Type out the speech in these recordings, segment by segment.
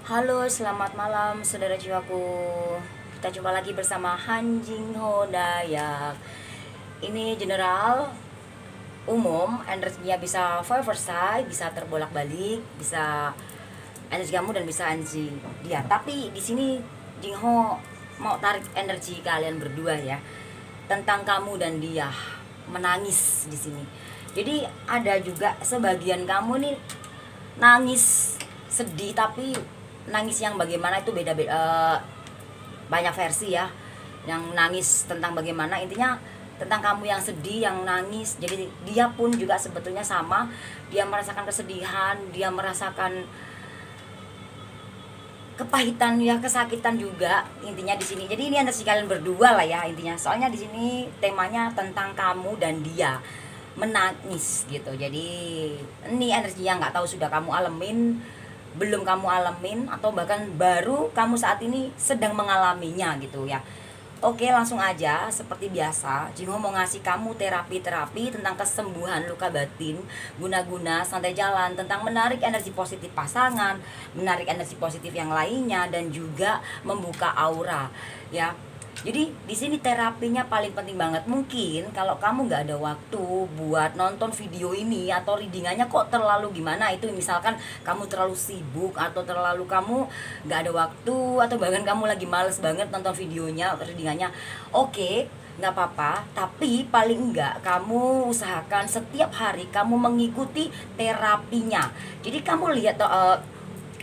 Halo, selamat malam saudara jiwaku. Kita jumpa lagi bersama Han Jingho Dayak. Ini general umum, energinya bisa forever side, bisa terbolak-balik, bisa energi kamu dan bisa energi dia. Tapi di sini Jingho mau tarik energi kalian berdua ya, tentang kamu dan dia, menangis di sini. Jadi ada juga sebagian kamu nih nangis sedih, tapi nangis yang bagaimana itu beda-beda, banyak versi ya. Yang nangis tentang bagaimana, intinya tentang kamu yang sedih, yang nangis. Jadi dia pun juga sebetulnya sama, dia merasakan kesedihan, dia merasakan kepahitan ya, kesakitan juga intinya di sini. Jadi ini energi kalian berdua lah ya intinya. Soalnya di sini temanya tentang kamu dan dia menangis gitu. Jadi ini energi yang nggak tahu sudah kamu alamin, belum kamu alamin, atau bahkan baru kamu saat ini sedang mengalaminya gitu ya. Oke, langsung aja seperti biasa, Jingho mau ngasih kamu terapi-terapi tentang kesembuhan luka batin, guna-guna santai jalan, tentang menarik energi positif pasangan, menarik energi positif yang lainnya, dan juga membuka aura ya. Jadi di sini terapinya paling penting banget. Mungkin kalau kamu nggak ada waktu buat nonton video ini atau readingannya kok terlalu gimana, itu misalkan kamu terlalu sibuk atau terlalu kamu nggak ada waktu, atau bahkan kamu lagi males banget nonton videonya atau readingannya, oke, nggak apa-apa. Tapi paling enggak kamu usahakan setiap hari kamu mengikuti terapinya. Jadi kamu lihat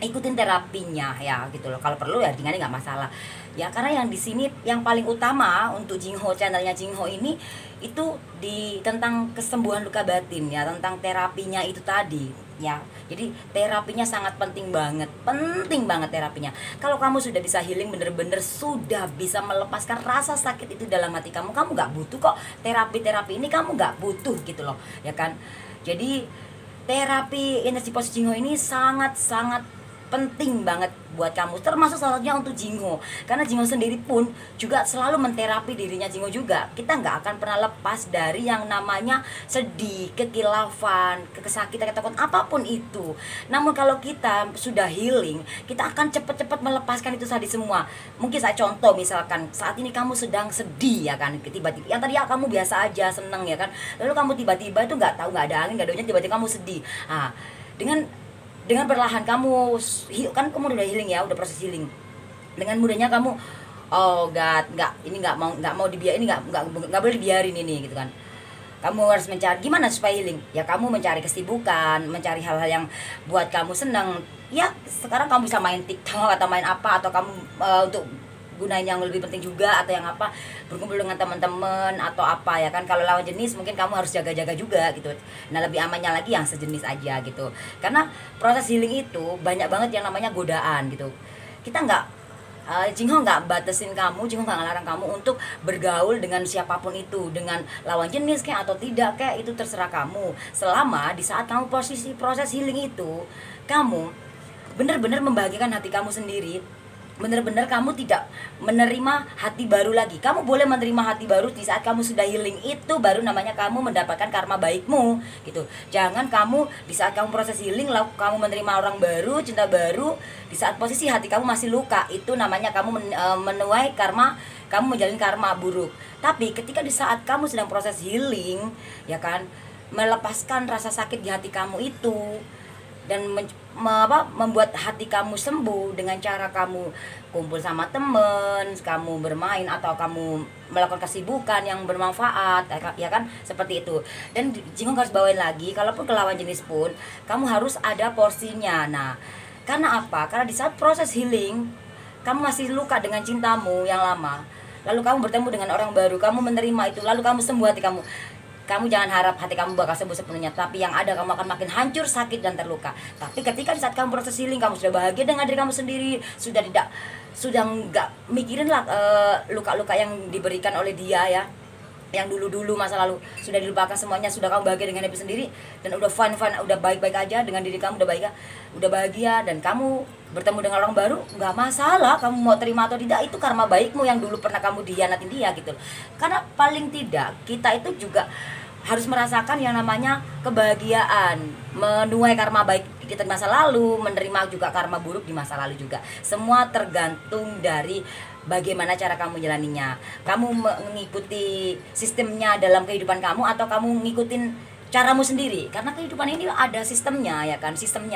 ikutin terapinya ya gitu loh. Kalau perlu ya dengan nggak masalah ya, karena yang di sini yang paling utama untuk Jingho, channelnya Jingho ini itu di tentang kesembuhan luka batin ya, tentang terapinya itu tadi ya. Jadi terapinya sangat penting banget terapinya. Kalau kamu sudah bisa healing, bener-bener sudah bisa melepaskan rasa sakit itu dalam hati kamu, kamu nggak butuh kok terapi ini, kamu nggak butuh gitu loh ya kan. Jadi terapi energi positif Jingho ini sangat-sangat penting banget buat kamu, termasuk salah satunya untuk Jingho, karena Jingho sendiri pun juga selalu menterapi dirinya Jingho juga. Kita nggak akan pernah lepas dari yang namanya sedih, kekilafan, kesakitan, ketakutan, apapun itu. Namun kalau kita sudah healing, kita akan cepet-cepet melepaskan itu tadi semua. Mungkin saya contoh, misalkan saat ini kamu sedang sedih ya kan, tiba-tiba yang tadi ya kamu biasa aja seneng ya kan, lalu kamu tiba-tiba itu nggak tahu, nggak ada angin, nggak ada hujan, tiba-tiba kamu sedih. Dengan perlahan kamu kan kamu udah healing ya, udah proses healing, dengan mudahnya kamu, oh God, nggak mau dibiarin, ini nggak boleh dibiarin ini gitu kan. Kamu harus mencari gimana supaya healing ya, kamu mencari kesibukan, mencari hal-hal yang buat kamu senang ya. Sekarang kamu bisa main TikTok atau main apa, atau kamu untuk gunain yang lebih penting juga, atau yang apa, berkumpul dengan teman-teman atau apa ya kan. Kalau lawan jenis mungkin kamu harus jaga-jaga juga gitu. Nah, lebih amannya lagi yang sejenis aja gitu, karena proses healing itu banyak banget yang namanya godaan gitu. Kita nggak Jingho nggak batasin kamu, Jingho nggak ngelarang kamu untuk bergaul dengan siapapun itu, dengan lawan jenis kayak atau tidak kayak, itu terserah kamu. Selama di saat kamu proses healing itu, kamu benar-benar membahagiakan hati kamu sendiri, benar-benar kamu tidak menerima hati baru lagi. Kamu boleh menerima hati baru di saat kamu sudah healing, itu baru namanya kamu mendapatkan karma baikmu gitu. Jangan kamu di saat kamu proses healing lalu kamu menerima orang baru, cinta baru, di saat posisi hati kamu masih luka, itu namanya kamu menuai karma, kamu menjalin karma buruk. Tapi ketika di saat kamu sedang proses healing ya kan, melepaskan rasa sakit di hati kamu itu, dan membuat hati kamu sembuh dengan cara kamu kumpul sama temen, kamu bermain, atau kamu melakukan kesibukan yang bermanfaat ya kan, seperti itu. Dan Jingho harus bawain lagi, kalaupun ke lawan jenis pun kamu harus ada porsinya. Nah, karena apa? Karena di saat proses healing kamu masih luka dengan cintamu yang lama, lalu kamu bertemu dengan orang baru, kamu menerima itu, lalu kamu sembuh hati kamu. Kamu jangan harap hati kamu bakal sembuh sepenuhnya, tapi yang ada kamu akan makin hancur, sakit, dan terluka. Tapi ketika di saat kamu proses healing, kamu sudah bahagia dengan diri kamu sendiri, sudah nggak mikirin lah luka-luka yang diberikan oleh dia ya, yang dulu-dulu masa lalu sudah dilupakan semuanya, sudah kamu bahagia dengan diri sendiri, dan udah fun, udah baik-baik aja dengan diri kamu, udah bahagia, dan kamu bertemu dengan orang baru, nggak masalah kamu mau terima atau tidak, itu karma baikmu yang dulu pernah kamu dihianatin dia gitu. Karena paling tidak kita itu juga harus merasakan yang namanya kebahagiaan, menuai karma baik kita di masa lalu, menerima juga karma buruk di masa lalu juga. Semua tergantung dari bagaimana cara kamu jalaninya. Kamu mengikuti sistemnya dalam kehidupan kamu atau kamu ngikutin caramu sendiri, karena kehidupan ini ada sistemnya ya kan, sistem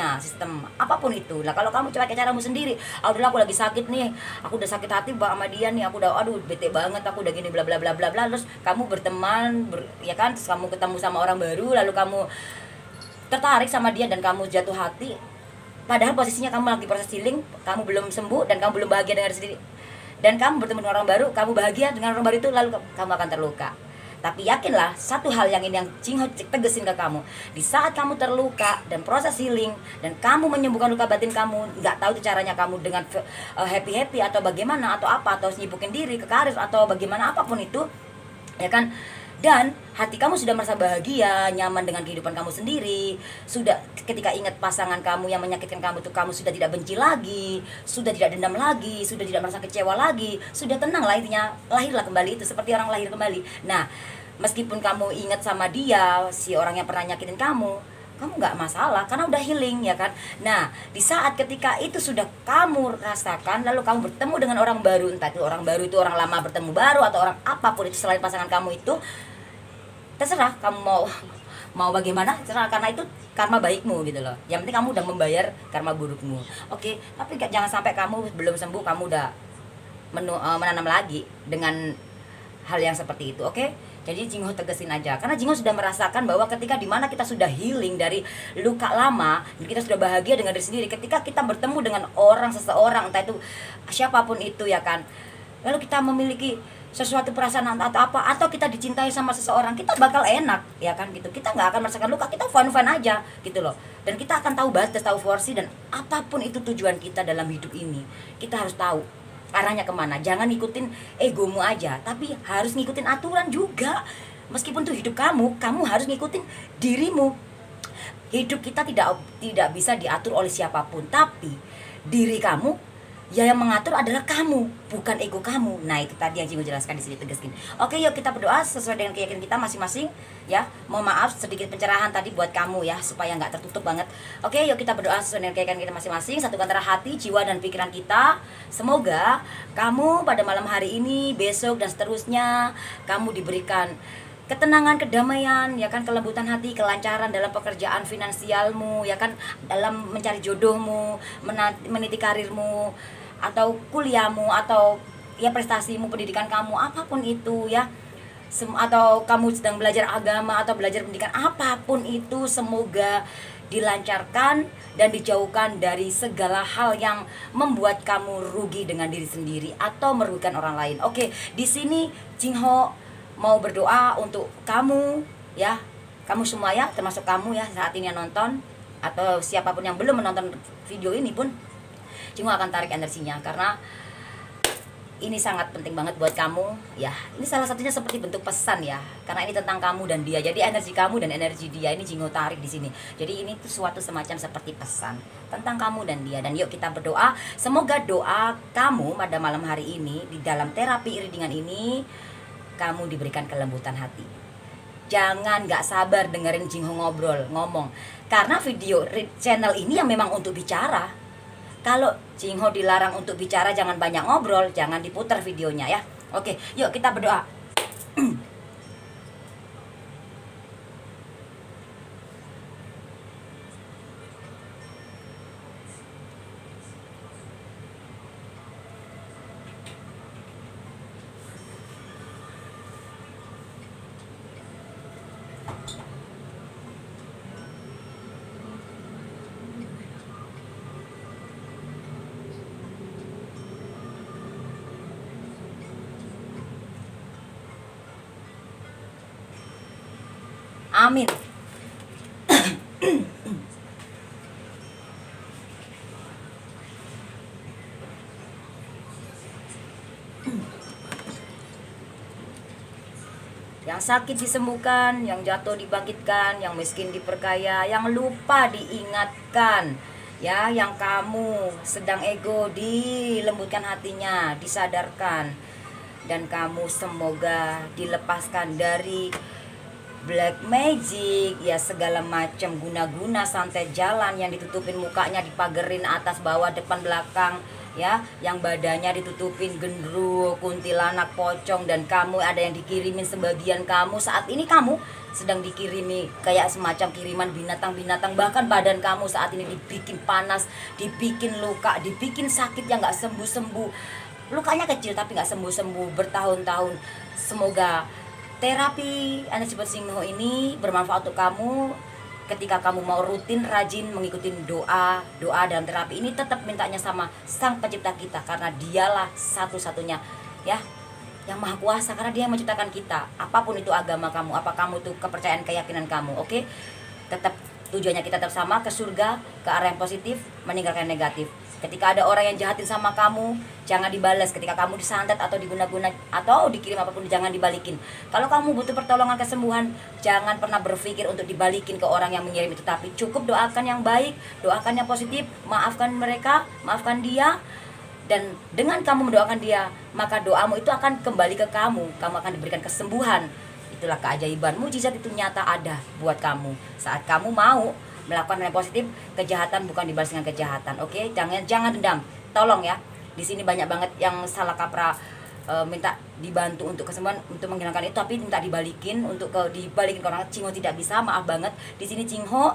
apapun itu lah. Kalau kamu pakai caramu sendiri, udahlah aku lagi sakit nih, aku udah sakit hati sama dia nih, aku udah aduh bete banget, aku udah gini bla bla bla bla bla, terus kamu berteman ya kan, terus kamu ketemu sama orang baru, lalu kamu tertarik sama dia dan kamu jatuh hati, padahal posisinya kamu lagi proses healing, kamu belum sembuh dan kamu belum bahagia dengan diri sendiri, dan kamu bertemu dengan orang baru, kamu bahagia dengan orang baru itu, lalu kamu akan terluka. Tapi yakinlah satu hal yang ini yang Jingho tegesin ke kamu, di saat kamu terluka dan proses healing dan kamu menyembuhkan luka batin kamu, nggak tahu itu caranya kamu dengan happy atau bagaimana atau apa, atau nyibukin diri ke karir atau bagaimana apapun itu ya kan, dan hati kamu sudah merasa bahagia, nyaman dengan kehidupan kamu sendiri, sudah ketika ingat pasangan kamu yang menyakitkan kamu tuh, kamu sudah tidak benci lagi, sudah tidak dendam lagi, sudah tidak merasa kecewa lagi, sudah tenang lah, intinya lahirlah kembali, itu seperti orang lahir kembali. Nah, meskipun kamu ingat sama dia, si orang yang pernah nyakitin kamu nggak masalah karena udah healing ya kan. Nah, di saat ketika itu sudah kamu rasakan, lalu kamu bertemu dengan orang baru, entah itu orang baru itu orang lama bertemu baru atau orang apapun itu selain pasangan kamu itu, terserah kamu mau bagaimana, terserah, karena itu karma baikmu gitu loh. Yang penting kamu udah membayar karma burukmu. Oke, tapi jangan sampai kamu belum sembuh kamu udah menanam lagi dengan hal yang seperti itu. Oke, jadi Jingho tegesin aja, karena Jingho sudah merasakan bahwa ketika dimana kita sudah healing dari luka lama, kita sudah bahagia dengan diri sendiri, ketika kita bertemu dengan seseorang, entah itu siapapun itu ya kan, lalu kita memiliki sesuatu perasaan atau apa, atau kita dicintai sama seseorang, kita bakal enak ya kan gitu, kita nggak akan merasakan luka, kita fun aja gitu loh, dan kita akan tahu batas, tahu porsi, dan apapun itu tujuan kita dalam hidup ini, kita harus tahu arahnya kemana. Jangan ngikutin egomu aja, tapi harus ngikutin aturan juga. Meskipun itu hidup kamu harus ngikutin dirimu. Hidup kita tidak bisa diatur oleh siapapun, tapi diri kamu ya yang mengatur adalah kamu, bukan ego kamu. Nah, itu tadi yang Jingho jelaskan di sini, tegaskin. Oke, yuk kita berdoa sesuai dengan keyakinan kita masing-masing ya. Mohon maaf sedikit pencerahan tadi buat kamu ya, supaya nggak tertutup banget. Oke, yuk kita berdoa sesuai dengan keyakinan kita masing-masing. Satukan antara hati, jiwa, dan pikiran kita. Semoga kamu pada malam hari ini, besok, dan seterusnya kamu diberikan ketenangan, kedamaian, ya kan, kelembutan hati, kelancaran dalam pekerjaan finansialmu, ya kan, dalam mencari jodohmu, meniti karirmu, atau kuliahmu, atau ya prestasimu, pendidikan kamu, apapun itu ya, atau kamu sedang belajar agama atau belajar pendidikan, apapun itu, semoga dilancarkan dan dijauhkan dari segala hal yang membuat kamu rugi dengan diri sendiri atau merugikan orang lain. Oke, di sini Jingho mau berdoa untuk kamu ya, kamu semua ya, termasuk kamu ya saat ini yang nonton, atau siapapun yang belum menonton video ini pun, Jingho akan tarik energinya, karena ini sangat penting banget buat kamu ya. Ini salah satunya seperti bentuk pesan ya, karena ini tentang kamu dan dia. Jadi energi kamu dan energi dia ini Jingho tarik di sini. Jadi ini tuh suatu semacam seperti pesan tentang kamu dan dia. Dan yuk kita berdoa, semoga doa kamu pada malam hari ini di dalam terapi iridingan ini, kamu diberikan kelembutan hati. Jangan gak sabar dengerin Jingho ngomong, karena video channel ini yang memang untuk bicara. Kalau Jingho dilarang untuk bicara, jangan banyak ngobrol, jangan diputar videonya ya. Oke, yuk kita berdoa. Amin. Yang sakit disembuhkan, yang jatuh dibangkitkan, yang miskin diperkaya, yang lupa diingatkan, ya, yang kamu sedang ego dilembutkan hatinya, disadarkan, dan kamu semoga dilepaskan dari black magic, ya segala macam guna-guna santet jalan yang ditutupin mukanya, dipagerin atas bawah depan belakang, ya, yang badannya ditutupin gendruwo, kuntilanak, pocong, dan kamu ada yang dikirimin sebagian kamu saat ini kamu sedang dikirimi kayak semacam kiriman binatang-binatang, bahkan badan kamu saat ini dibikin panas, dibikin luka, dibikin sakit yang nggak sembuh-sembuh, lukanya kecil tapi nggak sembuh-sembuh bertahun-tahun. Semoga terapi energi Singho ini bermanfaat untuk kamu. Ketika kamu mau rutin rajin mengikuti doa dalam terapi ini, tetap mintanya sama Sang Pencipta kita, karena dialah satu-satunya, ya, yang maha kuasa, karena dia yang menciptakan kita. Apapun itu agama kamu, apa kamu itu kepercayaan, keyakinan kamu, oke? Tetap tujuannya kita tetap sama, ke surga, ke arah yang positif, meninggalkan negatif. Ketika ada orang yang jahatin sama kamu, jangan dibalas. Ketika kamu disantet atau diguna-guna atau dikirim apapun, jangan dibalikin. Kalau kamu butuh pertolongan kesembuhan, jangan pernah berpikir untuk dibalikin ke orang yang mengirim itu, tapi cukup doakan yang baik, doakan yang positif, maafkan mereka, maafkan dia. Dan dengan kamu mendoakan dia, maka doamu itu akan kembali ke kamu. Kamu akan diberikan kesembuhan. Itulah keajaiban, mujizat itu nyata ada buat kamu saat kamu mau melakukan hal yang positif. Kejahatan bukan dibalas dengan kejahatan, oke? Jangan dendam, tolong ya. Di sini banyak banget yang salah kaprah, minta dibantu untuk kesembuhan, untuk menghilangkan itu, tapi minta dibalikin untuk dibalikin ke orang. Cingho tidak bisa, maaf banget. Di sini Cingho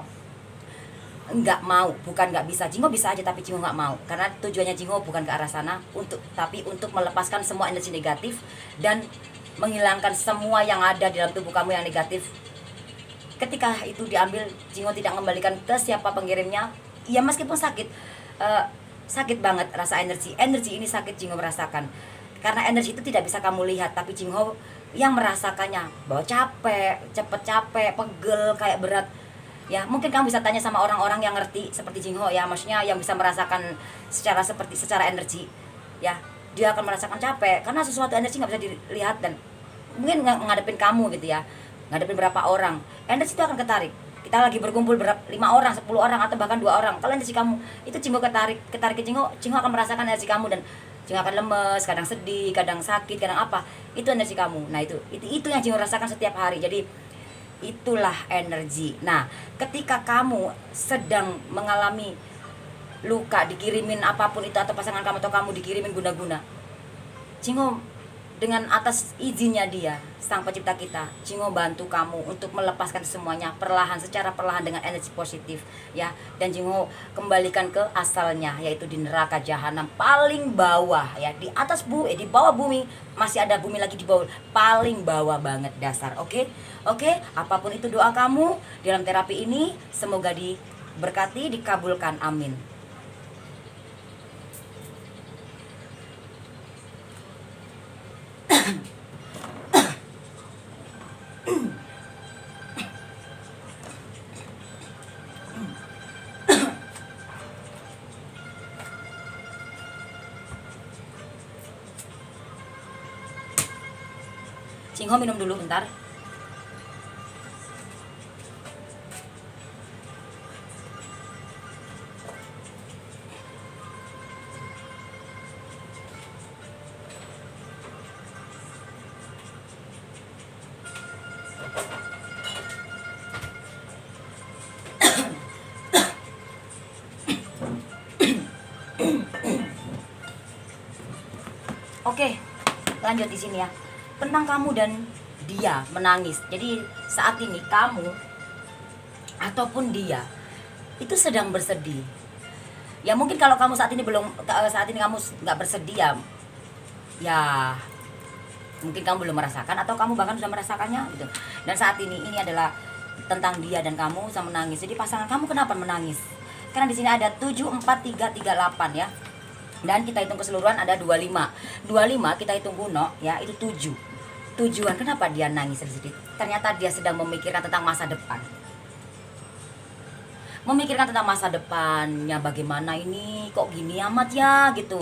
nggak mau, bukan nggak bisa. Cingho bisa aja, tapi Cingho nggak mau, karena tujuannya Cingho bukan ke arah sana, tapi untuk melepaskan semua energi negatif dan menghilangkan semua yang ada di dalam tubuh kamu yang negatif. Ketika itu diambil, Cingho tidak mengembalikan ke siapa pengirimnya. Ya meskipun sakit, sakit banget rasa energi ini sakit, Cingho merasakan. Karena energi itu tidak bisa kamu lihat, tapi Cingho yang merasakannya, bahwa capek, cepet capek, pegel, kayak berat. Ya mungkin kamu bisa tanya sama orang-orang yang ngerti seperti Cingho, ya, maksudnya yang bisa merasakan secara energi, ya, dia akan merasakan capek karena sesuatu energi nggak bisa dilihat, dan mungkin ngadepin kamu gitu ya, ngadepin berapa orang, energi itu akan ketarik. Kita lagi berkumpul 5 orang, 10 orang, atau bahkan 2 orang, kalau energi kamu itu Cingho ketarik ke Cingho akan merasakan energi kamu, dan Cingho akan lemes, kadang sedih, kadang sakit, kadang apa, itu energi kamu. Nah itu yang Cingho rasakan setiap hari. Jadi itulah energi. Nah ketika kamu sedang mengalami luka, dikirimin apapun itu, atau pasangan kamu atau kamu dikirimin guna-guna, Cingho dengan atas izinnya dia, Sang Pencipta kita, Cingho bantu kamu untuk melepaskan semuanya secara perlahan dengan energi positif, ya. Dan Cingho kembalikan ke asalnya, yaitu di neraka jahanam paling bawah, ya, di atas bumi, di bawah bumi, masih ada bumi lagi di bawah, paling bawah banget dasar. Oke, apapun itu doa kamu dalam terapi ini, semoga diberkati, dikabulkan, amin. Cingho minum dulu bentar. Oke, lanjut di sini ya. Tentang kamu dan dia menangis. Jadi saat ini kamu ataupun dia itu sedang bersedih. Ya mungkin kalau kamu saat ini kamu nggak bersedia, ya mungkin kamu belum merasakan, atau kamu bahkan sudah merasakannya gitu. Dan saat ini adalah tentang dia dan kamu sama menangis. Jadi pasangan kamu kenapa menangis? Karena di sini ada 7, 4, 3, 3, 8 ya. Dan kita hitung keseluruhan ada 25. 25 kita hitung kuno ya, itu 7. Tujuan kenapa dia nangis sedikit? Ternyata dia sedang memikirkan tentang masa depan. Memikirkan tentang masa depannya, bagaimana ini kok gini amat ya gitu.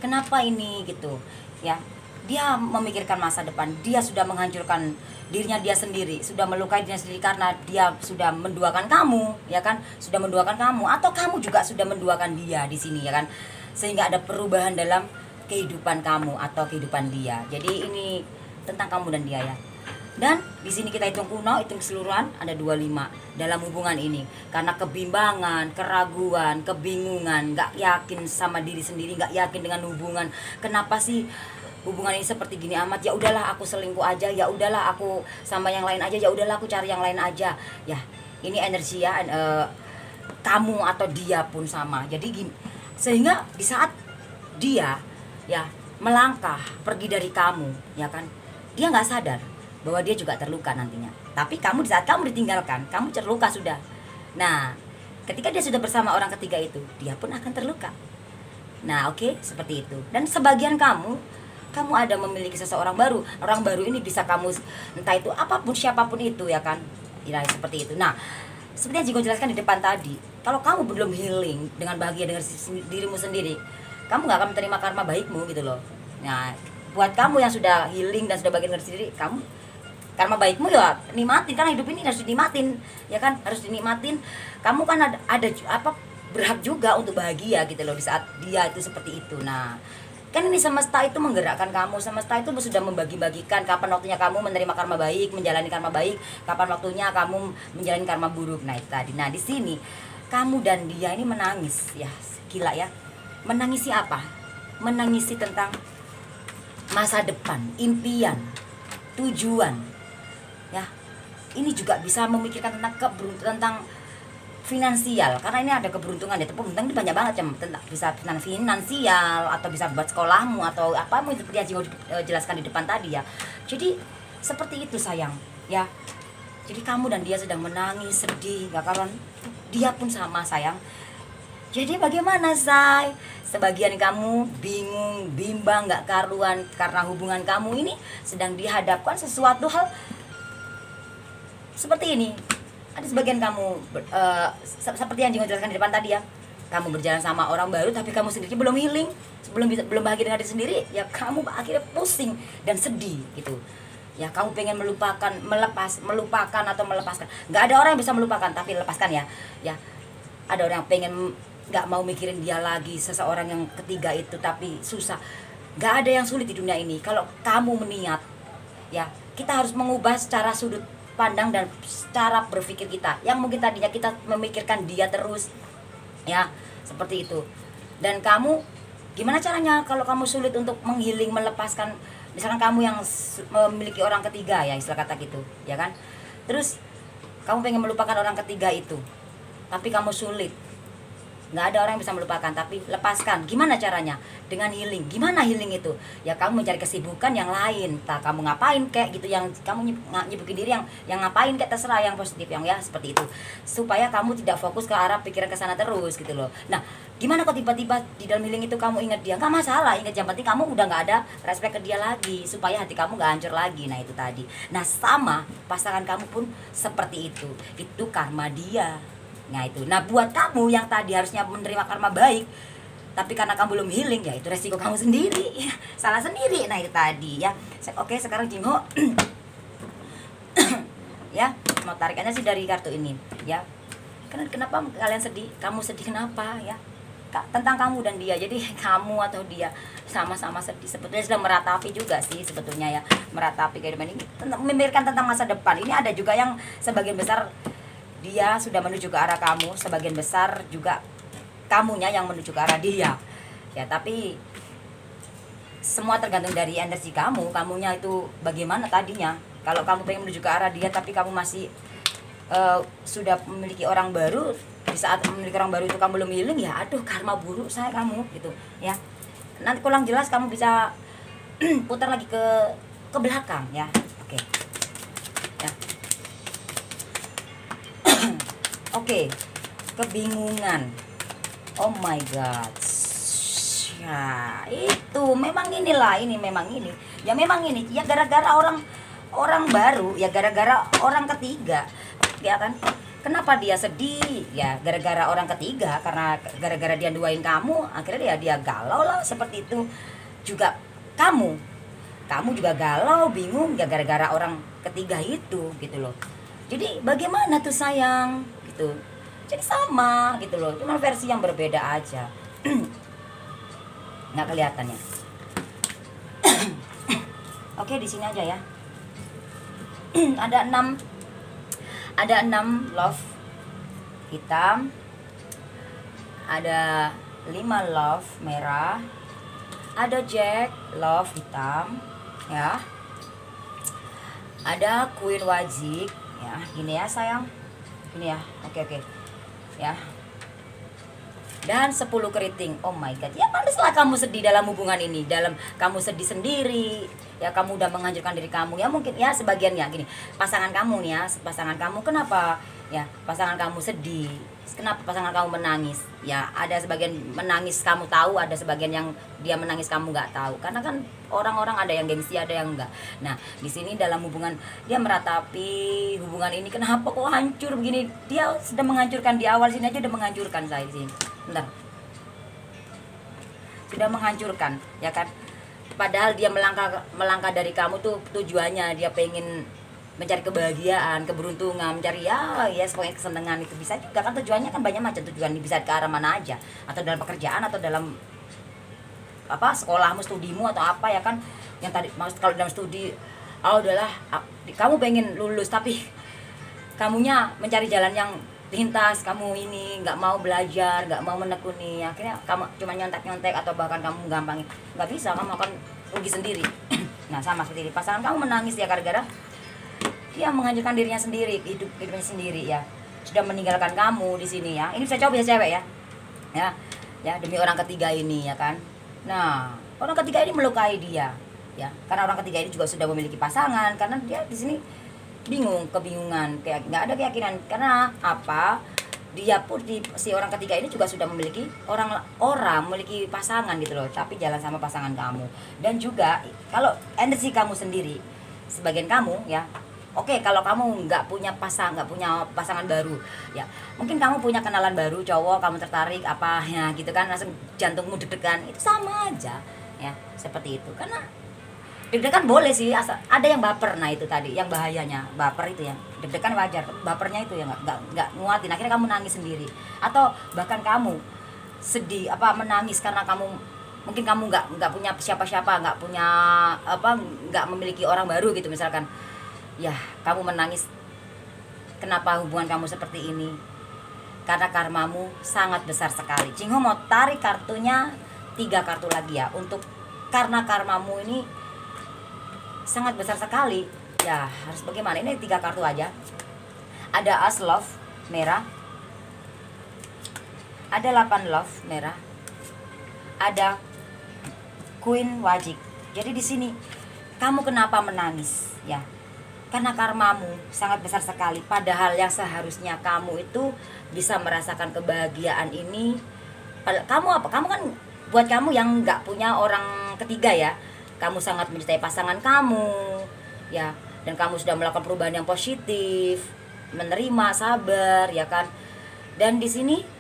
Kenapa ini gitu ya. Dia memikirkan masa depan. Dia sudah menghancurkan dirinya dia sendiri, sudah melukai dirinya sendiri karena dia sudah menduakan kamu, ya kan? Sudah menduakan kamu, atau kamu juga sudah menduakan dia di sini, ya kan? Sehingga ada perubahan dalam kehidupan kamu atau kehidupan dia. Jadi ini tentang kamu dan dia ya. Dan di sini kita hitung kuno, hitung keseluruhan ada 25 dalam hubungan ini. Karena kebimbangan, keraguan, kebingungan, nggak yakin sama diri sendiri, nggak yakin dengan hubungan. Kenapa sih hubungan ini seperti gini amat? Ya udahlah aku selingkuh aja, ya udahlah aku sama yang lain aja, ya udahlah aku cari yang lain aja. Ya, ini energi ya, kamu atau dia pun sama. Jadi gini, sehingga di saat dia ya melangkah pergi dari kamu, ya kan, dia nggak sadar bahwa dia juga terluka nantinya. Tapi kamu di saat kamu ditinggalkan, kamu terluka sudah. Nah, ketika dia sudah bersama orang ketiga itu, dia pun akan terluka. Nah, oke, seperti itu. Dan sebagian kamu ada memiliki seseorang baru. Orang baru ini bisa kamu, entah itu apapun, siapapun itu, ya kan. Ya, seperti itu. Nah, seperti yang Jinggo jelaskan di depan tadi, kalau kamu belum healing dengan bahagia dengan dirimu sendiri, kamu gak akan menerima karma baikmu gitu loh. Nah, buat kamu yang sudah healing dan sudah bahagia dengan diri, kamu karma baikmu ya nikmatin, karena hidup ini harus dinikmatin, ya kan, harus dinikmatin. Kamu kan ada apa, berhak juga untuk bahagia gitu loh di saat dia itu seperti itu. Nah, kan ini semesta itu menggerakkan kamu, semesta itu sudah membagi-bagikan kapan waktunya kamu menerima karma baik, menjalani karma baik, kapan waktunya kamu menjalani karma buruk. Nah, itu tadi. Nah, di sini kamu dan dia ini menangis, ya gila ya. Menangisi apa? Menangisi tentang masa depan, impian, tujuan. Ya, ini juga bisa memikirkan tentang finansial, karena ini ada keberuntungan ya. Tentang ini banyak banget ya, tentang bisa tentang finansial, atau bisa buat sekolahmu atau apa mau seperti yang Jinggo jelaskan di depan tadi ya. Jadi seperti itu sayang ya. Jadi kamu dan dia sedang menangis, sedih, gak karuan. Dia pun sama sayang. Jadi bagaimana say? Sebagian kamu bingung, bimbang, gak karuan karena hubungan kamu ini sedang dihadapkan sesuatu hal seperti ini. Ada sebagian kamu seperti yang Jinggo jelaskan di depan tadi ya. Kamu berjalan sama orang baru tapi kamu sendiri belum healing, belum bahagia dengan diri sendiri. Ya kamu akhirnya pusing dan sedih gitu. Ya kamu pengen melupakan atau melepaskan. Nggak ada orang yang bisa melupakan tapi lepaskan ya. Ya ada orang yang pengen nggak mau mikirin dia lagi, seseorang yang ketiga itu, tapi susah. Nggak ada yang sulit di dunia ini kalau kamu meniat. Ya kita harus mengubah secara sudut pandang dan cara berpikir kita yang mungkin tadinya kita memikirkan dia terus ya seperti itu. Dan kamu gimana caranya kalau kamu sulit untuk menghealing, melepaskan, misalkan kamu yang memiliki orang ketiga ya, istilah kata gitu ya kan, terus kamu pengen melupakan orang ketiga itu tapi kamu sulit, nggak ada orang yang bisa melupakan, tapi lepaskan. Gimana caranya? Dengan healing. Gimana healing itu? Ya kamu mencari kesibukan yang lain. Entah kamu ngapain kayak gitu, yang kamu nyibukin diri yang ngapain kayak, terserah, yang positif, yang ya seperti itu. Supaya kamu tidak fokus ke arah pikiran ke sana terus gitu loh. Nah, gimana kok tiba-tiba di dalam healing itu kamu ingat dia? Nggak masalah, ingat, yang penting kamu udah nggak ada respect ke dia lagi, supaya hati kamu nggak hancur lagi. Nah, itu tadi. Nah, sama pasangan kamu pun seperti itu. Itu karma dia. Nah itu, nah buat kamu yang tadi harusnya menerima karma baik, tapi karena kamu belum healing, ya itu resiko kamu sendiri, ya, salah sendiri. Nah itu tadi ya. Oke, sekarang Jinggo ya mau tarikannya sih dari kartu ini ya. Kenapa kalian sedih? Kamu sedih kenapa ya? Tentang kamu dan dia. Jadi kamu atau dia sama-sama sedih. Sebetulnya sedang meratapi juga sih sebetulnya ya, meratapi kehidupan ini, memikirkan tentang masa depan. Ini ada juga yang sebagian besar dia sudah menuju ke arah kamu, sebagian besar juga kamunya yang menuju ke arah dia. Ya, tapi semua tergantung dari energi kamunya itu bagaimana tadinya. Kalau kamu pengen menuju ke arah dia tapi kamu masih sudah memiliki orang baru, di saat memiliki orang baru itu kamu belum healing, ya aduh karma buruk saya kamu gitu ya. Nanti kurang jelas kamu bisa putar lagi ke belakang ya. Oke. Ya. Oke, kebingungan. Oh my god. Ya, itu memang inilah, ini memang ini. Ya memang ini. Ya gara-gara orang baru, ya gara-gara orang ketiga. Ya kan? Kenapa dia sedih? Ya gara-gara orang ketiga, karena gara-gara dia duain kamu, akhirnya dia galau lah seperti itu. Juga kamu juga galau, bingung ya gara-gara orang ketiga itu gitu loh. Jadi bagaimana tuh sayang? Gitu. Jadi sama gitu loh, cuma versi yang berbeda aja. Nggak kelihatan ya. Oke, di sini aja ya. ada 6 love hitam, ada 5 love merah, ada jack love hitam ya, ada queen wajik ya, gini ya sayang, gini ya, oke ya, dan 10 keriting. Oh my god, ya pantaslah kamu sedih dalam hubungan ini, dalam kamu sedih sendiri ya, kamu udah menghancurkan diri kamu ya, mungkin ya sebagian ya gini, pasangan kamu nih ya, pasangan kamu kenapa ya, pasangan kamu sedih, kenapa pasangan kamu menangis ya, ada sebagian menangis kamu tahu, ada sebagian yang dia menangis kamu nggak tahu, karena kan orang-orang ada yang gengsi, ada yang enggak. Nah di sini dalam hubungan dia meratapi hubungan ini, kenapa kok hancur begini, dia sudah menghancurkan di awal sini aja, udah menghancurkan saya di sini, bentar, sudah menghancurkan ya kan, padahal dia melangkah dari kamu tuh tujuannya dia pengen mencari kebahagiaan, keberuntungan, mencari ya pokoknya kesenangan, itu bisa juga kan tujuannya kan banyak macam tujuan, bisa ke arah mana aja, atau dalam pekerjaan atau dalam apa sekolahmu, studimu atau apa ya kan, yang tadi kalau dalam studi udahlah kamu pengen lulus tapi kamunya mencari jalan yang pintas, kamu ini nggak mau belajar, nggak mau menekuni, akhirnya kamu cuma nyontek atau bahkan kamu gampang, nggak bisa, kamu akan rugi sendiri. Nah sama seperti ini, pasangan kamu menangis ya gara-gara dia menghancurkan dirinya sendiri, hidupnya sendiri ya, sudah meninggalkan kamu di sini ya. Ini bisa cowok bisa cewek ya demi orang ketiga ini ya kan. Nah orang ketiga ini melukai dia ya, karena orang ketiga ini juga sudah memiliki pasangan, karena dia di sini kebingungan, kayak nggak ada keyakinan, karena apa, dia pun si orang ketiga ini juga sudah memiliki orang memiliki pasangan gitu loh, tapi jalan sama pasangan kamu. Dan juga kalau energi kamu sendiri, sebagian kamu ya, oke, kalau kamu nggak punya pasangan baru ya, mungkin kamu punya kenalan baru cowok, kamu tertarik apa ya gitu kan, langsung jantungmu deg-degan, itu sama aja ya, seperti itu. Karena deg-degan boleh sih, asal ada yang baper. Nah itu tadi yang bahayanya, baper itu ya, deg-degan wajar, bapernya itu ya nggak nguatin, akhirnya kamu nangis sendiri, atau bahkan kamu sedih menangis karena kamu mungkin kamu nggak punya siapa-siapa, nggak memiliki orang baru gitu misalkan ya, kamu menangis kenapa hubungan kamu seperti ini, karena karmamu sangat besar sekali. Jingho mau tarik kartunya 3 kartu lagi ya, untuk karena karmamu ini sangat besar sekali ya, harus bagaimana, ini 3 kartu aja. Ada As Love merah, ada 8 Love merah, ada Queen Wajik. Jadi di sini kamu kenapa menangis ya, karena karmamu sangat besar sekali, padahal yang seharusnya kamu itu bisa merasakan kebahagiaan ini. Kamu kan buat kamu yang nggak punya orang ketiga ya, kamu sangat mencintai pasangan kamu ya, dan kamu sudah melakukan perubahan yang positif, menerima, sabar ya kan. Dan di sini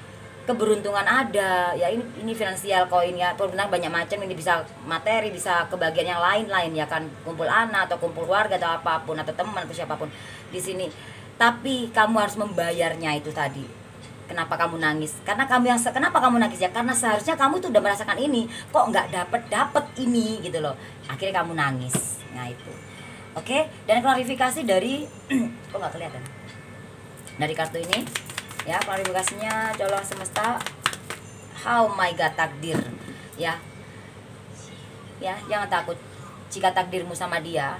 keberuntungan ada ya, ini finansial koin ya, benar banyak macam, ini bisa materi, bisa kebahagiaan yang lain-lain ya kan, kumpul anak atau kumpul warga atau apapun, atau teman atau siapapun di sini. Tapi kamu harus membayarnya itu tadi. Kenapa kamu nangis? Kenapa kamu nangis ya, karena seharusnya kamu tuh udah merasakan ini, kok nggak dapet ini gitu loh, akhirnya kamu nangis. Nah itu oke. Dan klarifikasi dari kok nggak kelihatan dari kartu ini ya, klarifikasinya colong semesta, oh my god, takdir ya, jangan takut, jika takdirmu sama dia,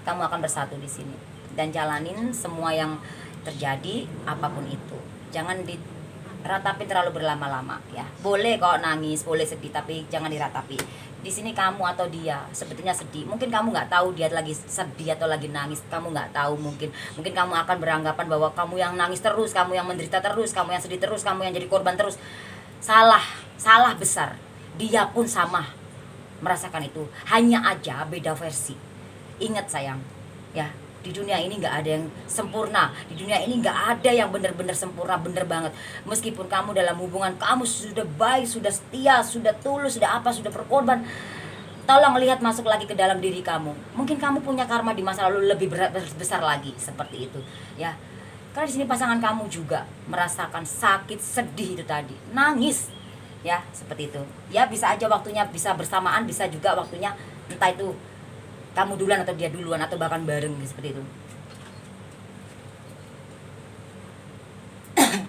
kamu akan bersatu di sini dan jalanin semua yang terjadi apapun itu. Jangan diratapi terlalu berlama-lama ya. Boleh kok nangis, boleh sedih, tapi jangan diratapi. Di sini kamu atau dia sebetulnya sedih, mungkin kamu nggak tahu dia lagi sedih atau lagi nangis, kamu nggak tahu, mungkin kamu akan beranggapan bahwa kamu yang nangis terus, kamu yang menderita terus, kamu yang sedih terus, kamu yang jadi korban terus. Salah besar. Dia pun sama merasakan itu, hanya aja beda versi. Ingat sayang ya, di dunia ini nggak ada yang sempurna, di dunia ini nggak ada yang benar-benar sempurna, bener banget. Meskipun kamu dalam hubungan, kamu sudah baik, sudah setia, sudah tulus, sudah berkorban, tolong lihat masuk lagi ke dalam diri kamu. Mungkin kamu punya karma di masa lalu lebih besar lagi, seperti itu ya. Karena di sini pasangan kamu juga merasakan sakit, sedih itu tadi, nangis ya, seperti itu ya. Bisa aja waktunya bisa bersamaan, bisa juga waktunya entah itu kamu duluan atau dia duluan, atau bahkan bareng seperti itu.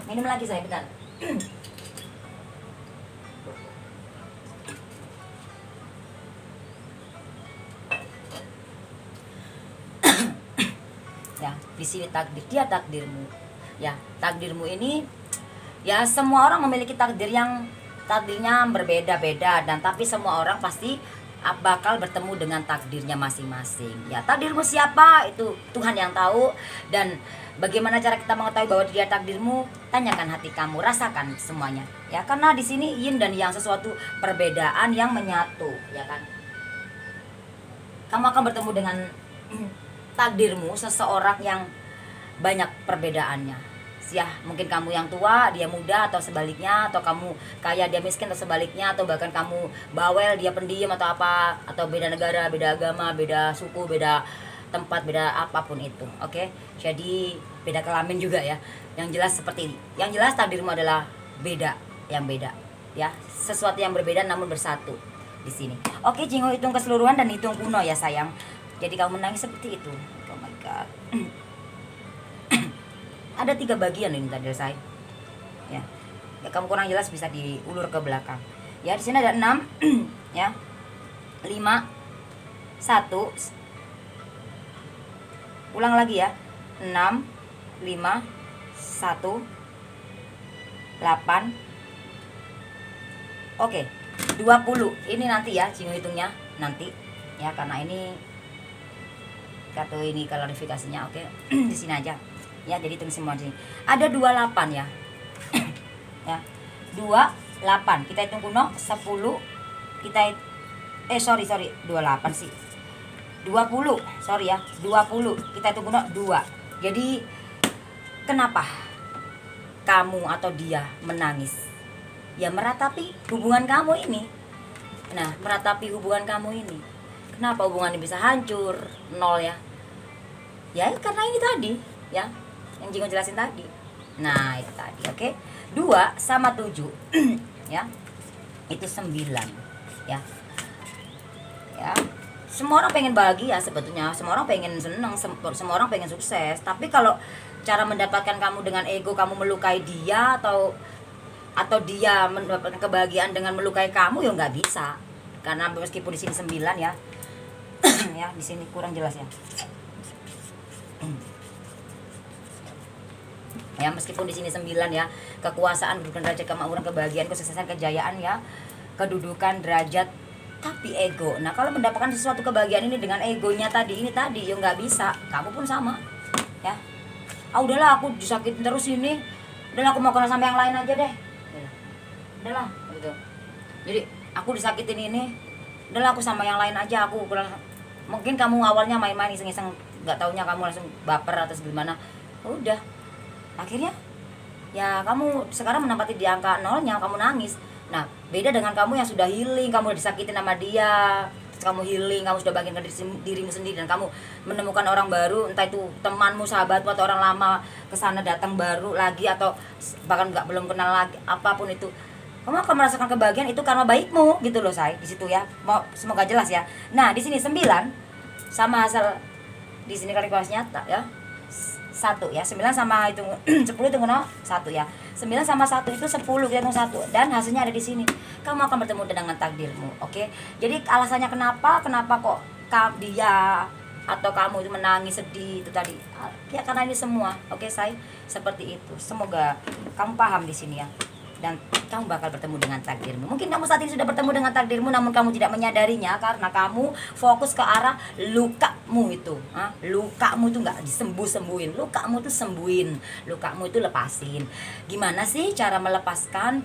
Minum lagi saya, bentar. Ya, di sini takdir, dia takdirmu. Ya, takdirmu ini ya semua orang memiliki takdir yang takdirnya berbeda-beda, dan tapi semua orang pasti bakal bertemu dengan takdirnya masing-masing. Ya, takdirmu siapa itu Tuhan yang tahu, dan bagaimana cara kita mengetahui bahwa dia takdirmu? Tanyakan hati kamu, rasakan semuanya. Ya, karena di sini yin dan yang, sesuatu perbedaan yang menyatu, ya kan? Kamu akan bertemu dengan takdirmu, seseorang yang banyak perbedaannya. Ya, mungkin kamu yang tua, dia muda, atau sebaliknya, atau kamu kaya, dia miskin, atau sebaliknya, atau bahkan kamu bawel, dia pendiam, atau apa, atau beda negara, beda agama, beda suku, beda tempat, beda apapun itu. Oke? Jadi beda kelamin juga ya. Yang jelas seperti ini. Yang jelas takdirmu adalah beda, yang beda. Ya, sesuatu yang berbeda namun bersatu di sini. Oke, Jingo hitung keseluruhan dan hitung kuno ya sayang. Jadi kamu menangis seperti itu. Oh my god. Ada 3 bagian ini tadi saya. Ya. Ya, kamu kurang jelas bisa diulur ke belakang. Ya, di sini ada 6 ya. 5 1. Ulang lagi ya. 6 5 1 8. Oke. 20. Ini nanti ya, Jingo hitungnya nanti ya, karena ini kartu ini klarifikasinya. Oke. Di sini aja. Ya, jadi hitung semua di sini. Ada 28 ya. Ya. 28. Kita hitung kuno 10. Kita sorry 28 sih. 20. Sorry ya. 20. Kita hitung kuno 2. Jadi kenapa kamu atau dia menangis? Ya, meratapi hubungan kamu ini. Nah, meratapi hubungan kamu ini. Kenapa hubungan ini bisa hancur? 0 ya. Ya, karena ini tadi, ya. Yang Jingo jelasin tadi. Nah, itu tadi, oke. 2 sama 7 ya. Itu 9 ya. Ya. Semua orang pengen bahagia sebetulnya. Semua orang pengen senang, semua orang pengen sukses. Tapi kalau cara mendapatkan kamu dengan ego, kamu melukai dia, atau dia mendapatkan kebahagiaan dengan melukai kamu, ya nggak bisa. Karena meskipun di sini 9 ya. Ya, di sini kurang jelas ya. Ya, meskipun di sini 9 ya, kekuasaan, kedudukan, derajat, kemakmuran, kebahagiaan, kesuksesan, kejayaan ya, kedudukan, derajat, tapi ego. Nah, kalau mendapatkan sesuatu kebahagiaan ini dengan egonya tadi, ini tadi, ya nggak bisa. Kamu pun sama, ya. Udahlah, aku disakitin terus ini. Udahlah, aku mau kenal sama yang lain aja deh. Udahlah, gitu. Jadi aku disakitin ini, udahlah aku sama yang lain aja. Mungkin kamu awalnya main-main iseng-iseng, nggak taunya kamu langsung baper atau gimana. Udah. Akhirnya ya kamu sekarang menempati di angka 0-nya, kamu nangis. Nah, beda dengan kamu yang sudah healing, kamu udah disakitin sama dia, kamu healing, kamu sudah bangkitkan dirimu sendiri, dan kamu menemukan orang baru, entah itu temanmu, sahabatmu, atau orang lama kesana datang baru lagi, atau bahkan belum kenal lagi, apapun itu, kamu akan merasakan kebahagiaan itu karena baikmu gitu loh, say, di situ ya. Semoga jelas ya. Nah, di sini 9 sama hasil di sini kali kelas nyata ya. 1 ya, 9 sama hitung 10 hitung 1 ya. 9 sama 1 itu 10, kita hitung 1, dan hasilnya ada di sini. Kamu akan bertemu dengan takdirmu, oke? Jadi alasannya kenapa kok dia atau kamu itu menangis, sedih itu tadi. Ya karena ini semua, oke, say? Seperti itu. Semoga kamu paham di sini ya. Dan kamu bakal bertemu dengan takdirmu. Mungkin kamu saat ini sudah bertemu dengan takdirmu, namun kamu tidak menyadarinya karena kamu fokus ke arah lukamu itu. Lukamu itu nggak disembuhin. Lukamu itu sembuhin. Lukamu itu lepasin. Gimana sih cara melepaskan?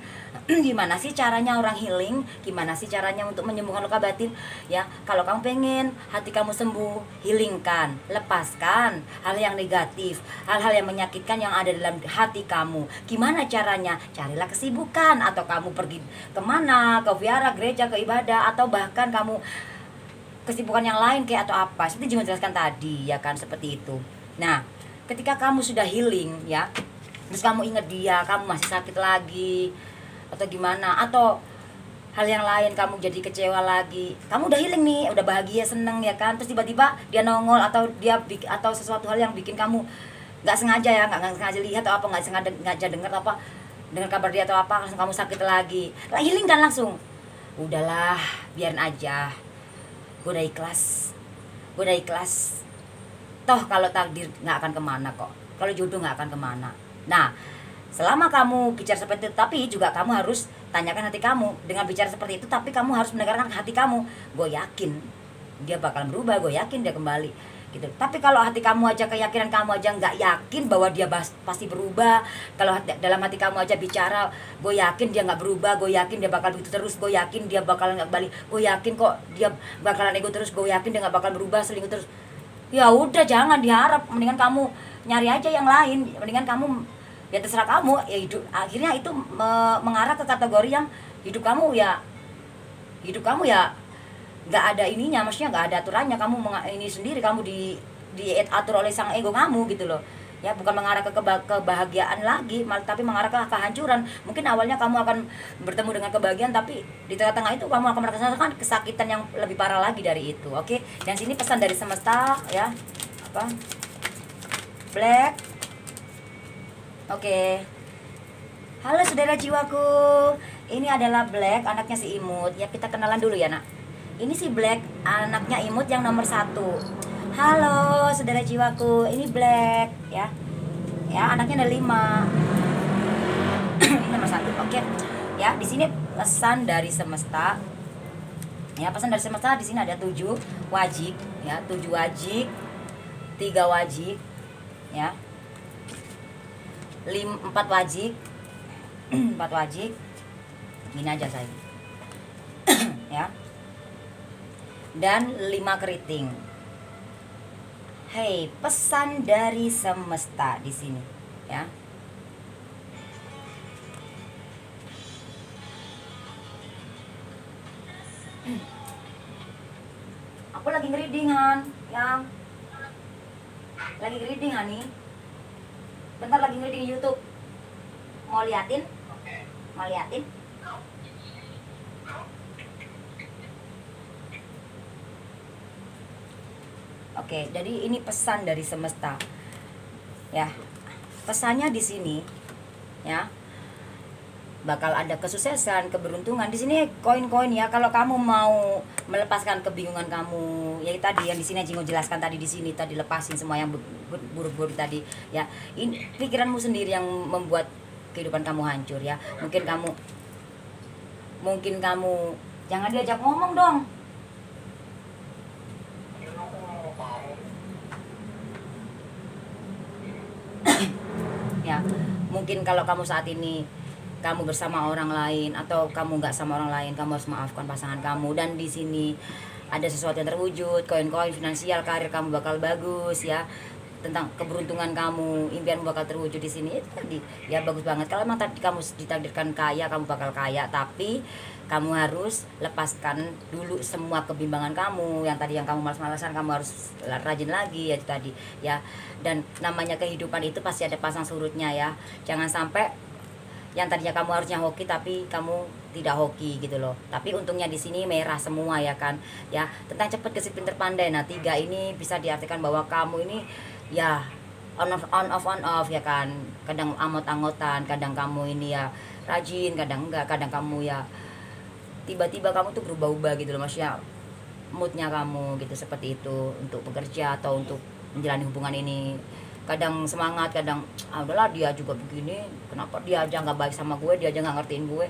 Gimana sih caranya orang healing? Gimana sih caranya untuk menyembuhkan luka batin? Ya, kalau kamu pengen hati kamu sembuh, healingkan, lepaskan hal yang negatif, hal-hal yang menyakitkan yang ada dalam hati kamu. Gimana caranya? Carilah kesibukan, atau kamu pergi kemana, ke vihara, gereja, ke ibadah, atau bahkan kamu kesibukan yang lain kayak atau apa, seperti Jingo jelaskan tadi ya kan, seperti itu. Nah, ketika kamu sudah healing ya, terus kamu ingat dia, kamu masih sakit lagi atau gimana, atau hal yang lain, kamu jadi kecewa lagi, kamu udah healing nih, udah bahagia, seneng ya kan, terus tiba-tiba dia nongol, atau dia atau sesuatu hal yang bikin kamu nggak sengaja ya, nggak sengaja lihat atau apa, nggak sengaja dengar apa, dengar kabar dia atau apa, langsung kamu sakit lagi, lah healing kan langsung. Udahlah, biarin aja. Gue udah ikhlas, gue udah ikhlas. Toh kalau takdir nggak akan kemana kok, kalau jodoh nggak akan kemana. Nah, selama kamu bicara seperti itu, tapi juga kamu harus tanyakan hati kamu. Dengan bicara seperti itu, tapi kamu harus mendengarkan hati kamu. Gue yakin dia bakal berubah, gue yakin dia kembali gitu. Tapi kalau hati kamu aja, keyakinan kamu aja nggak yakin bahwa dia pasti berubah, kalau dalam hati kamu aja bicara, gue yakin dia nggak berubah, gue yakin dia bakal begitu terus, gue yakin dia bakalan nggak balik, gue yakin kok dia bakalan ego terus, gue yakin dia nggak bakal berubah, selingkuh terus, ya udah jangan diharap. Mendingan kamu nyari aja yang lain, mendingan kamu ya terserah kamu ya. Hidup akhirnya itu mengarah ke kategori yang hidup kamu ya nggak ada ininya, maksudnya nggak ada aturannya, kamu ini sendiri, kamu diatur oleh sang ego kamu gitu loh ya. Bukan mengarah ke kebahagiaan lagi, tapi mengarah ke kehancuran. Mungkin awalnya kamu akan bertemu dengan kebahagiaan, tapi di tengah-tengah itu kamu akan merasakan kesakitan yang lebih parah lagi dari itu. Oke, dan sini pesan dari semesta ya, apa, Black. Oke. Halo saudara jiwaku, ini adalah Black, anaknya si Imut ya. Kita kenalan dulu ya nak. Ini si Black, anaknya Imut yang nomor 1. Halo saudara jiwaku, ini Black ya. Ya, anaknya ada 5. Ini nomor 1. Oke. Ya, di sini pesan dari semesta. Ya, pesan dari semesta di sini ada 7 wajib ya, 7 wajib, 3 wajib ya. 4 wajib. 4 wajib. Gini aja saya. Ya. Dan 5 keriting. Hey, pesan dari semesta di sini, ya. Aku lagi ngereadingan, yang lagi ngereadingan nih. Bentar lagi ngereading YouTube. Mau liatin? Mau liatin? Oke, jadi ini pesan dari semesta. Ya. Pesannya di sini ya. Bakal ada kesuksesan, keberuntungan. Di sini koin-koin ya. Kalau kamu mau melepaskan kebingungan kamu, ya tadi yang di sini Jingo jelaskan tadi, di sini tadi lepasin semua yang buruk-buruk tadi ya. Ini pikiranmu sendiri yang membuat kehidupan kamu hancur ya. Mungkin kamu jangan diajak ngomong dong. Ya, mungkin kalau kamu saat ini kamu bersama orang lain atau kamu nggak sama orang lain, kamu harus maafkan pasangan kamu. Dan di sini ada sesuatu yang terwujud, koin-koin, finansial, karir kamu bakal bagus ya. Tentang keberuntungan kamu, impianmu bakal terwujud di sini. Itu tadi ya, bagus banget. Kalau memang tadi kamu ditakdirkan kaya, kamu bakal kaya, tapi kamu harus lepaskan dulu semua kebimbangan kamu yang tadi, yang kamu malas-malasan, kamu harus rajin lagi ya itu tadi ya. Dan namanya kehidupan itu pasti ada pasang surutnya ya. Jangan sampai yang tadinya kamu harusnya hoki tapi kamu tidak hoki gitu loh. Tapi untungnya di sini merah semua ya kan ya. Tentang cepat, gesit, pinter, pandai. Nah 3 ini bisa diartikan bahwa kamu ini ya on off ya kan. Kadang angot-angotan, kadang kamu ini ya rajin, kadang enggak, kadang kamu ya tiba-tiba kamu tuh berubah-ubah gitu loh, maksudnya moodnya kamu gitu, seperti itu untuk bekerja atau untuk menjalani hubungan ini. Kadang semangat, kadang udahlah dia juga begini, kenapa dia aja nggak baik sama gue, dia aja nggak ngertiin gue.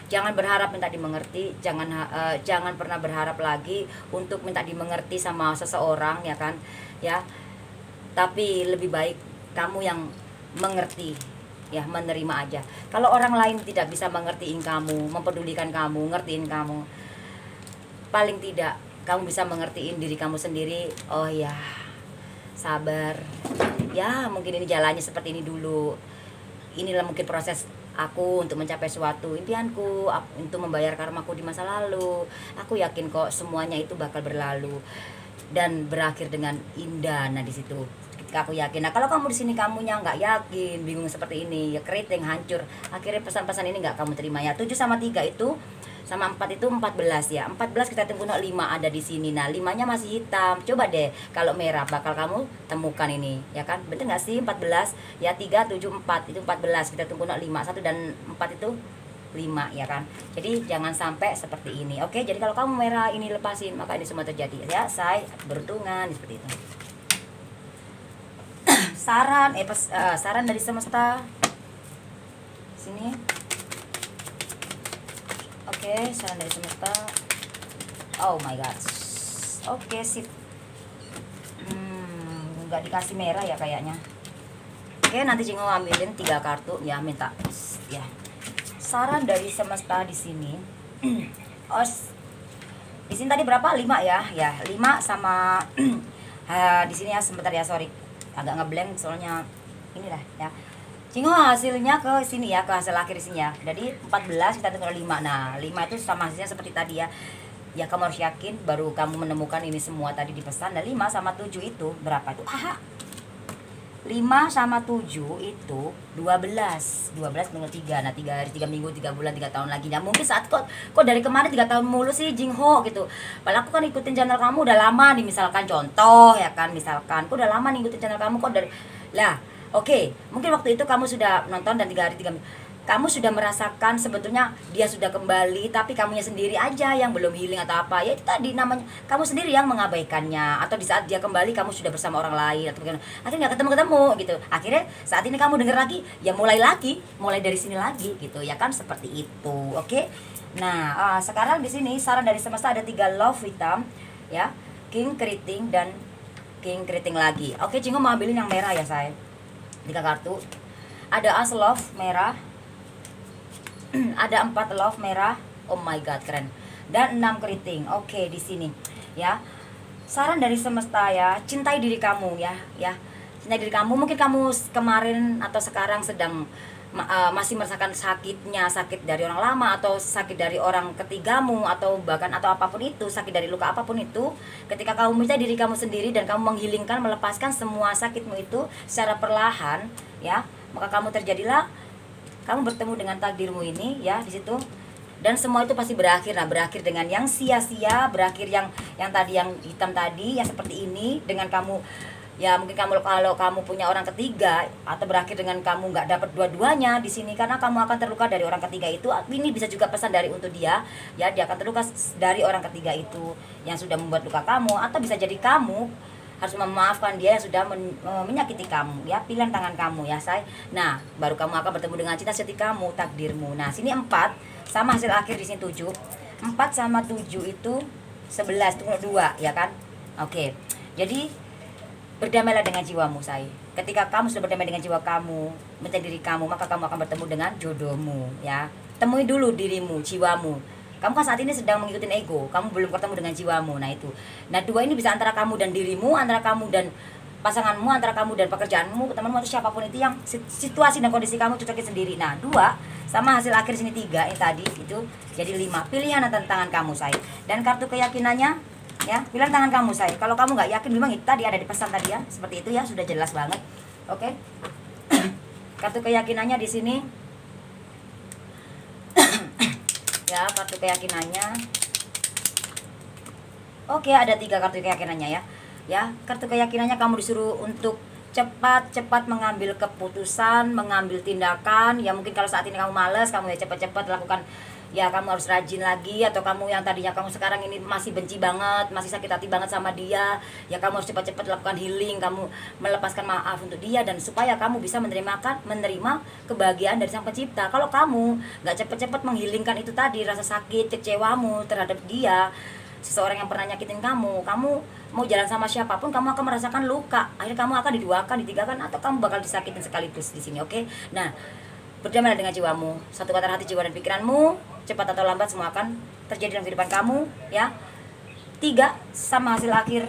Jangan berharap minta dimengerti, jangan pernah berharap lagi untuk minta dimengerti sama seseorang ya kan ya. Tapi lebih baik kamu yang mengerti ya, menerima aja. Kalau orang lain tidak bisa mengertiin kamu, mempedulikan kamu, ngertiin kamu, paling tidak kamu bisa mengertiin diri kamu sendiri. Oh ya, sabar ya, mungkin ini jalannya seperti ini dulu, inilah mungkin proses aku untuk mencapai suatu impianku, untuk membayar karmaku di masa lalu. Aku yakin kok semuanya itu bakal berlalu dan berakhir dengan indah. Nah di situ aku yakin. Nah kalau kamu di sini kamunya nggak yakin, bingung seperti ini ya, keriting, hancur, akhirnya pesan-pesan ini nggak kamu terima ya. 7 sama 3 itu sama 4 itu 14 ya. 14 kita tunggu 5 ada di sini. Nah, 5-nya masih hitam. Coba deh kalau merah bakal kamu temukan ini, ya kan? Bener nggak sih? 14 ya, 3 7 4 itu 14. Kita tunggu 5, 1 dan 4 itu 5 ya kan. Jadi jangan sampai seperti ini. Oke, jadi kalau kamu merah ini lepasin, maka ini semua terjadi ya. Saya beruntungan seperti itu. Saran dari semesta. Sini. Oke, saran dari semesta. Oh my god. Oke, sip. Nggak dikasih merah ya kayaknya. Oke, nanti Jingo ambilin 3 kartu ya, minta ya. Saran dari semesta di sini. Di sini tadi berapa? 5 ya. Ya, 5 sama di sini ya, sebentar ya, sorry. Agak ngeblank soalnya inilah ya. Jingo hasilnya ke sini ya, ke hasil akhir sini ya. Jadi 14 kita tunggu 5. Nah, 5 itu sama hasilnya seperti tadi ya. Ya kamu harus yakin baru kamu menemukan ini semua tadi di pesan. Dan 5 sama 7 itu berapa tuh? 5 sama 7 itu 12. 12 tunggal 3. Nah, 3 hari, 3 minggu, 3 bulan, 3 tahun lagi. Nah, mungkin saat kok dari kemarin 3 tahun mulu sih Jingho gitu. Padahal aku kan ikutin channel kamu udah lama nih, misalkan contoh ya kan, misalkan aku udah lama nih ikutin channel kamu kok dari lah. Oke, mungkin waktu itu kamu sudah nonton dan 3 hari 3 minggu kamu sudah merasakan sebetulnya dia sudah kembali, tapi kamunya sendiri aja yang belum healing atau apa. Ya itu tadi namanya, kamu sendiri yang mengabaikannya. Atau di saat dia kembali kamu sudah bersama orang lain atau akhirnya nggak ketemu gitu. Akhirnya saat ini kamu dengar lagi, ya mulai dari sini lagi gitu ya kan, seperti itu. Oke. Nah, sekarang di sini saran dari semesta ada 3 love hitam ya, king keriting dan king keriting lagi. Oke, Jingo mau ambilin yang merah ya, saya. 3 kartu. Ada as love merah. Ada 4 love merah. Oh my god, keren. Dan 6 keriting. Oke, di sini ya. Saran dari semesta ya, cintai diri kamu ya. Cintai diri kamu. Mungkin kamu kemarin atau sekarang sedang masih merasakan sakit dari orang lama atau sakit dari orang ketigamu atau bahkan atau apapun itu, sakit dari luka apapun itu. Ketika kamu mencintai diri kamu sendiri dan kamu menghilingkan, melepaskan semua sakitmu itu secara perlahan ya, maka terjadilah kamu bertemu dengan takdirmu ini ya di situ, dan semua itu pasti berakhir. Nah, berakhir dengan yang sia-sia, berakhir yang tadi yang hitam tadi yang seperti ini, dengan kamu ya mungkin kalau kamu punya orang ketiga, atau berakhir dengan kamu nggak dapat dua-duanya di sini karena kamu akan terluka dari orang ketiga itu. Ini bisa juga pesan dari untuk dia ya, dia akan terluka dari orang ketiga itu yang sudah membuat luka kamu, atau bisa jadi kamu harus memaafkan dia yang sudah menyakiti kamu ya. Pilihan tangan kamu ya, say. Nah, baru kamu akan bertemu dengan cinta sejati kamu, takdirmu. Nah, sini 4 sama hasil akhir di sini 7. 4 sama 7 itu 11, tunggu 2 ya kan. Oke. Jadi berdamailah dengan jiwamu, say. Ketika kamu sudah berdamai dengan jiwa kamu, mencintai diri kamu, maka kamu akan bertemu dengan jodohmu ya. Temui dulu dirimu, jiwamu. Kamu kan saat ini sedang mengikuti ego, kamu belum ketemu dengan jiwamu. Nah itu. Nah, 2 ini bisa antara kamu dan dirimu, antara kamu dan pasanganmu, antara kamu dan pekerjaanmu, temanmu atau siapapun itu yang situasi dan kondisi kamu cocokin sendiri. Nah, 2 sama hasil akhir sini 3 ini tadi itu jadi 5. Pilihan dan tangan kamu, say. Dan kartu keyakinannya ya, pilihan tangan kamu, say. Kalau kamu nggak yakin, memang itu tadi ada di pesan tadi ya, seperti itu ya, sudah jelas banget. Oke. Kartu keyakinannya di sini. Ya, kartu keyakinannya. Oke, ada 3 kartu keyakinannya ya. Ya, kartu keyakinannya kamu disuruh untuk cepat mengambil keputusan, mengambil tindakan. Ya mungkin kalau saat ini kamu malas, kamu ya cepat lakukan. Ya kamu harus rajin lagi, atau kamu yang tadinya kamu sekarang ini masih benci banget, masih sakit hati banget sama dia, ya kamu harus cepat lakukan healing, kamu melepaskan maaf untuk dia, dan supaya kamu bisa menerima kebahagiaan dari Sang Pencipta. Kalau kamu nggak cepat menghilingkan itu tadi, rasa sakit, kecewamu terhadap dia, seseorang yang pernah nyakitin kamu mau jalan sama siapapun, kamu akan merasakan luka. Akhirnya kamu akan diduakan, ditigakan, atau kamu bakal disakitin sekaligus di sini. Oke? Nah, berdamailah dengan jiwamu. Satukan hati, jiwa dan pikiranmu. Cepat atau lambat semua akan terjadi dalam kehidupan kamu ya. 3 sama hasil akhir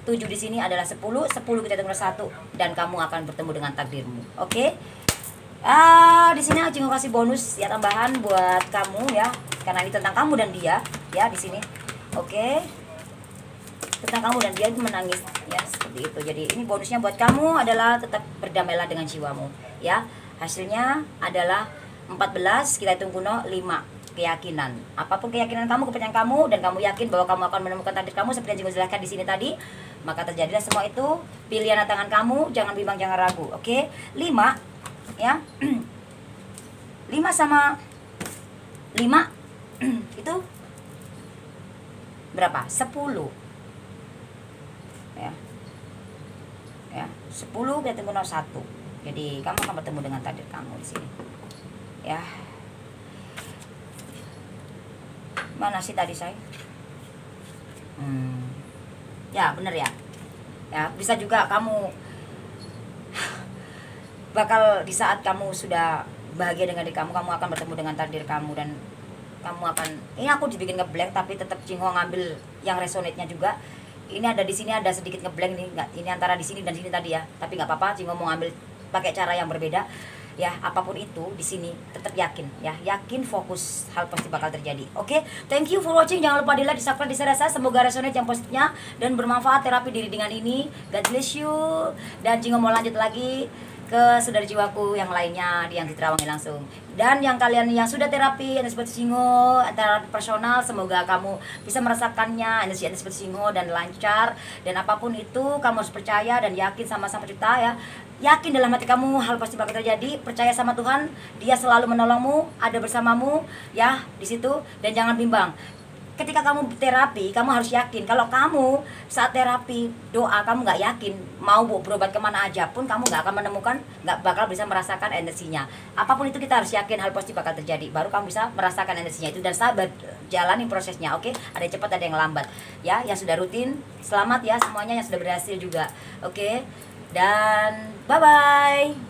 7 di sini adalah 10 kita tunggu 1, dan kamu akan bertemu dengan takdirmu. Oke? Di sini Jingo kasih bonus ya, tambahan buat kamu ya, karena ini tentang kamu dan dia ya di sini. Oke? Tentang kamu dan dia itu menangis ya, seperti itu. Jadi ini bonusnya buat kamu adalah tetap berdamailah dengan jiwamu ya. Hasilnya adalah 14, kita hitung kuno 5. keyakinan. Apapun keyakinan kamu, kepercayaan kamu, dan kamu yakin bahwa kamu akan menemukan takdir kamu seperti yang Jingo jelaskan di sini tadi, maka terjadilah semua itu. Pilihan tangan kamu, jangan bimbang, jangan ragu. Oke? 5 ya. 5 sama 5 itu berapa? 10 ya. Ya, 10 kita tunggu 1. Jadi kamu akan bertemu dengan takdir kamu di sini. Ya. Mana sih tadi saya? Ya, bener ya. Ya, bisa juga kamu bakal di saat kamu sudah bahagia dengan diri kamu, kamu akan bertemu dengan takdir kamu, dan kamu akan, ini aku dibikin ngeblank tapi tetap Jingo ngambil yang resonate-nya juga. Ini ada di sini ada sedikit ngeblank nih, enggak, ini antara di sini dan sini tadi ya. Tapi nggak apa-apa, Jingo mau ngambil pakai cara yang berbeda. Ya, apapun itu di sini tetap yakin ya, yakin, fokus, hal pasti bakal terjadi. Oke, thank you for watching. Jangan lupa di like, di subscribe, di share. Semoga resonate yang positifnya dan bermanfaat terapi diri dengan ini. God bless you. Dan Jingo mau lanjut lagi ke saudara jiwaku yang lainnya yang di Terawangi langsung. Dan yang kalian yang sudah terapi seperti Jingo, terapi personal, semoga kamu bisa merasakannya energi seperti Jingo dan lancar. Dan apapun itu kamu harus percaya dan yakin sama-sama kita ya. Yakin dalam hati kamu hal pasti bakal terjadi. Percaya sama Tuhan, Dia selalu menolongmu, ada bersamamu ya di situ. Dan jangan bimbang. Ketika kamu terapi, kamu harus yakin. Kalau kamu saat terapi doa kamu nggak yakin, mau berobat kemana aja pun kamu nggak akan menemukan, nggak bakal bisa merasakan energinya. Apapun itu kita harus yakin hal pasti bakal terjadi. Baru kamu bisa merasakan energinya itu dan sabar jalani prosesnya. Oke, ada yang cepat, ada yang lambat. Ya, yang sudah rutin, selamat ya semuanya yang sudah berhasil juga. Oke, dan bye bye.